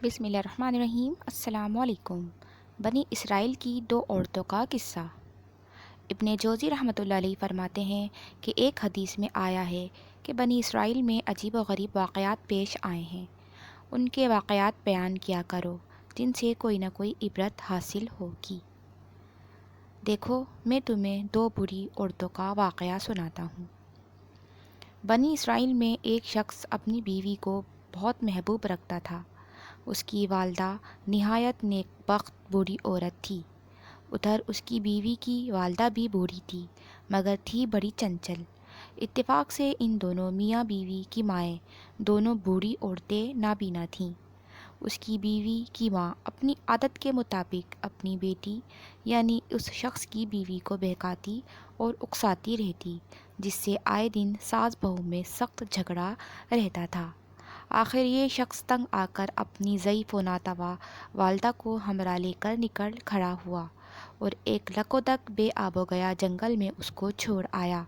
بسم اللہ الرحمن الرحیم۔ السلام علیکم۔ بنی اسرائیل کی دو عورتوں کا قصہ۔ ابن جوزی رحمۃ اللہ علیہ فرماتے ہیں کہ ایک حدیث میں آیا ہے کہ بنی اسرائیل میں عجیب و غریب واقعات پیش آئے ہیں، ان کے واقعات بیان کیا کرو جن سے کوئی نہ کوئی عبرت حاصل ہوگی۔ دیکھو، میں تمہیں دو بری عورتوں کا واقعہ سناتا ہوں۔ بنی اسرائیل میں ایک شخص اپنی بیوی کو بہت محبوب رکھتا تھا۔ اس کی والدہ نہایت نیک بخت بوڑھی عورت تھی۔ ادھر اس کی بیوی کی والدہ بھی بوڑھی تھی، مگر تھی بڑی چنچل۔ اتفاق سے ان دونوں میاں بیوی کی مائیں دونوں بوڑھی عورتیں نابینا تھیں۔ اس کی بیوی کی ماں اپنی عادت کے مطابق اپنی بیٹی یعنی اس شخص کی بیوی کو بہکاتی اور اکساتی رہتی، جس سے آئے دن ساس بہو میں سخت جھگڑا رہتا تھا۔ آخر یہ شخص تنگ آ کر اپنی ضعیف و ناتواں والدہ کو ہمراہ لے کر نکل کھڑا ہوا اور ایک لکودک بے آب و گیا جنگل میں اس کو چھوڑ آیا،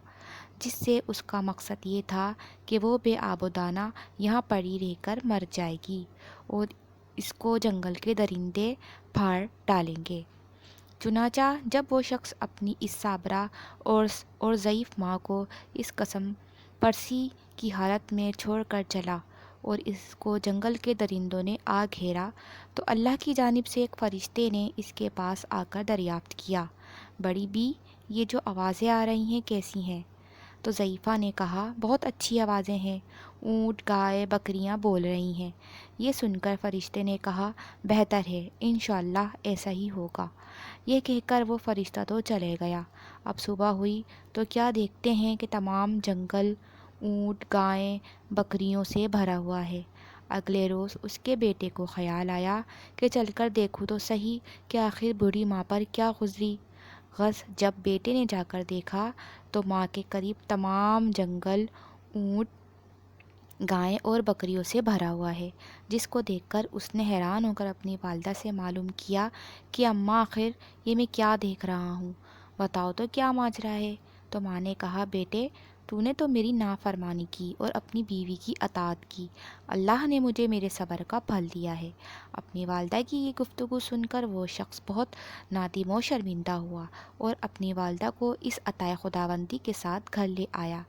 جس سے اس کا مقصد یہ تھا کہ وہ بے آب و دانہ یہاں پڑی رہ کر مر جائے گی اور اس کو جنگل کے درندے پھاڑ ڈالیں گے۔ چنانچہ جب وہ شخص اپنی اس صابرہ اور ضعیف ماں کو اس قسم پرسی کی حالت میں چھوڑ کر چلا اور اس کو جنگل کے درندوں نے آ گھیرا، تو اللہ کی جانب سے ایک فرشتے نے اس کے پاس آ کر دریافت کیا، بڑی بی، یہ جو آوازیں آ رہی ہیں کیسی ہیں؟ تو ضعیفہ نے کہا، بہت اچھی آوازیں ہیں، اونٹ، گائے، بکریاں بول رہی ہیں۔ یہ سن کر فرشتے نے کہا، بہتر ہے، انشاءاللہ ایسا ہی ہوگا۔ یہ کہہ کر وہ فرشتہ تو چلے گیا۔ اب صبح ہوئی تو کیا دیکھتے ہیں کہ تمام جنگل اونٹ، گائیں، بکریوں سے بھرا ہوا ہے۔ اگلے روز اس کے بیٹے کو خیال آیا کہ چل کر دیکھوں تو صحیح کہ آخر بوڑھی ماں پر کیا گزری۔ جب بیٹے نے جا کر دیکھا تو ماں کے قریب تمام جنگل اونٹ، گائیں اور بکریوں سے بھرا ہوا ہے، جس کو دیکھ کر اس نے حیران ہو کر اپنی والدہ سے معلوم کیا کہ اماں، آخر یہ میں کیا دیکھ رہا ہوں، بتاؤ تو کیا ماجرا ہے؟ تو ماں نے کہا، بیٹے، تو نے تو میری نافرمانی کی اور اپنی بیوی کی اطاعت کی، اللہ نے مجھے میرے صبر کا پھل دیا ہے۔ اپنی والدہ کی یہ گفتگو سن کر وہ شخص بہت نادم و شرمندہ ہوا اور اپنی والدہ کو اس عطائے خداوندی کے ساتھ گھر لے آیا۔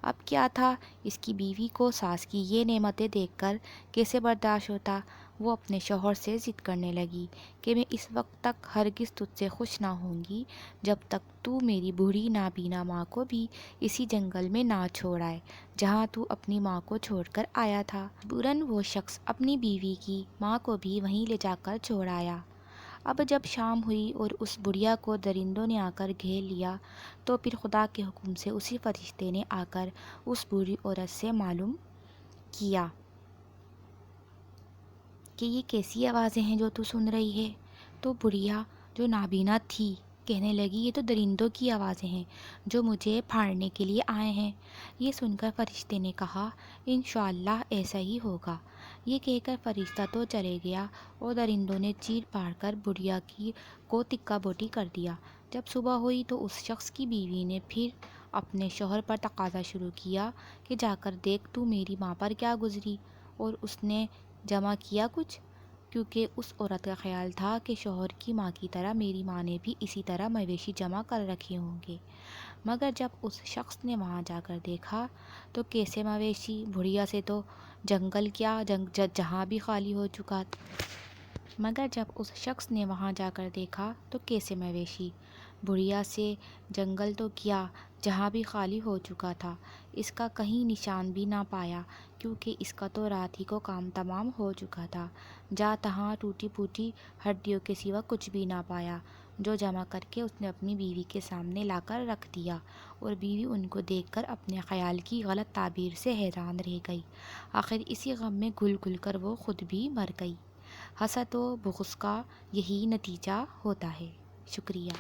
اب کیا تھا، اس کی بیوی کو ساس کی یہ نعمتیں دیکھ کر کیسے برداشت ہوتا؟ وہ اپنے شوہر سے ضد کرنے لگی کہ میں اس وقت تک ہرگز تجھ سے خوش نہ ہوں گی جب تک تو میری بوڑھی نابینا ماں کو بھی اسی جنگل میں نہ چھوڑ آئے جہاں تو اپنی ماں کو چھوڑ کر آیا تھا۔ مجبوراً وہ شخص اپنی بیوی کی ماں کو بھی وہیں لے جا کر چھوڑ آیا۔ اب جب شام ہوئی اور اس بڑھیا کو درندوں نے آ کر گھیر لیا، تو پھر خدا کے حکم سے اسی فرشتے نے آ کر اس بوڑھی عورت سے معلوم کیا کہ یہ کیسی آوازیں ہیں جو تو سن رہی ہے؟ تو بڑھیا جو نابینا تھی کہنے لگی، یہ تو درندوں کی آوازیں ہیں جو مجھے پھاڑنے کے لیے آئے ہیں۔ یہ سن کر فرشتے نے کہا، انشاءاللہ ایسا ہی ہوگا۔ یہ کہہ کر فرشتہ تو چلے گیا اور درندوں نے چیر پاڑ کر بڑھیا کی کو تکا بوٹی کر دیا۔ جب صبح ہوئی تو اس شخص کی بیوی نے پھر اپنے شوہر پر تقاضا شروع کیا کہ جا کر دیکھ تو میری ماں پر کیا گزری، اور اس نے جمع کیا کچھ، کیونکہ اس عورت کا خیال تھا کہ شوہر کی ماں کی طرح میری ماں نے بھی اسی طرح مویشی جمع کر رکھے ہوں گے۔ مگر جب اس شخص نے وہاں جا کر دیکھا تو کیسے مویشی، بڑھیا سے تو جنگل کیا جہاں بھی خالی ہو چکا تھا۔ مگر جب اس شخص نے وہاں جا کر دیکھا تو کیسے مویشی، بڑھیا سے جنگل تو کیا جہاں بھی خالی ہو چکا تھا، اس کا کہیں نشان بھی نہ پایا، کیونکہ اس کا تو رات ہی کو کام تمام ہو چکا تھا۔ جہاں تہاں ٹوٹی پھوٹی ہڈیوں کے سوا کچھ بھی نہ پایا، جو جمع کر کے اس نے اپنی بیوی کے سامنے لا کر رکھ دیا، اور بیوی ان کو دیکھ کر اپنے خیال کی غلط تعبیر سے حیران رہ گئی۔ آخر اسی غم میں گھل گھل کر وہ خود بھی مر گئی۔ حسد و بغض کا یہی نتیجہ ہوتا ہے۔ شکریہ۔